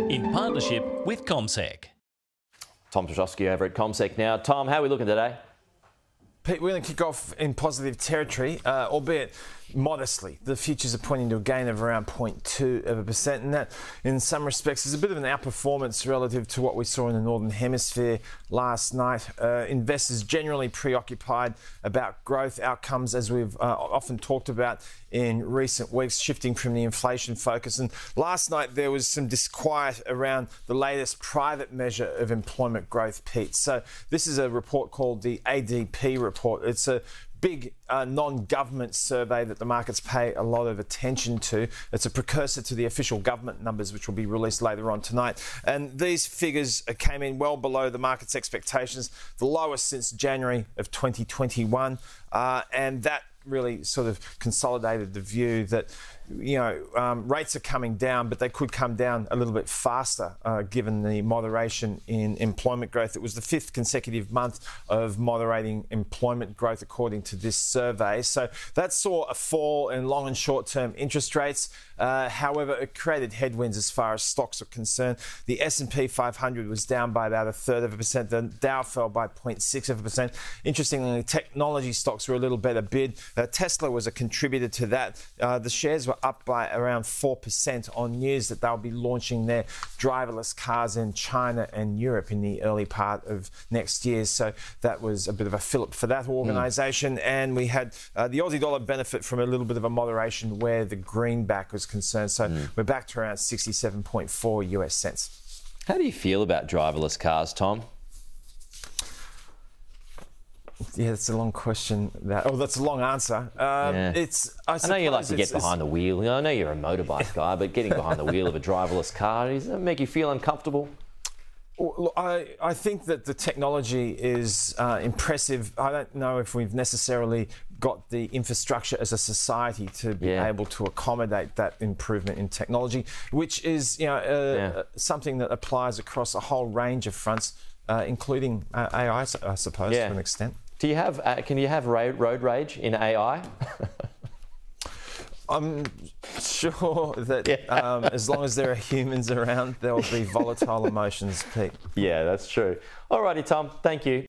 in partnership with CommSec. Tom Piotrowski over at CommSec now. Tom, how are we looking today? Pete, we're going to kick off in positive territory, albeit modestly. The futures are pointing to a gain of around 0.2%, and that, in some respects, is a bit of an outperformance relative to what we saw in the Northern Hemisphere last night. Investors generally preoccupied about growth outcomes, as we've often talked about in recent weeks, shifting from the inflation focus. And last night there was some disquiet around the latest private measure of employment growth, Pete. So this is a report called the ADP report. It's a big non-government survey that the markets pay a lot of attention to. It's a precursor to the official government numbers, which will be released later on tonight. And these figures came in well below the market's expectations, the lowest since January of 2021. And that really sort of consolidated the view that, rates are coming down, but they could come down a little bit faster given the moderation in employment growth. It was the fifth consecutive month of moderating employment growth, according to this survey. So that saw a fall in long and short-term interest rates. However, it created headwinds as far as stocks are concerned. The S&P 500 was down by about 1/3%. The Dow fell by 0.6%. Interestingly, technology stocks were a little better bid. Tesla was a contributor to that. The shares were up by around 4% on news that they'll be launching their driverless cars in China and Europe in the early part of next year. So that was a bit of a fillip for that organisation. And we had the Aussie dollar benefit from a little bit of a moderation where the greenback was concerned. So we're back to around 67.4 US cents. How do you feel about driverless cars, Tom? Yeah, that's a long question. That's a long answer. Yeah. I know you like to get behind the wheel. I know you're a motorbike guy, but getting behind the wheel of a driverless car, does that make you feel uncomfortable? Well, I think that the technology is impressive. I don't know if we've necessarily got the infrastructure as a society to be able to accommodate that improvement in technology, which is something that applies across a whole range of fronts, including AI, I suppose, to an extent. Do you have? Can you have road rage in AI? I'm sure that as long as there are humans around, there will be volatile emotions, Pete. Yeah, that's true. Alrighty, Tom. Thank you.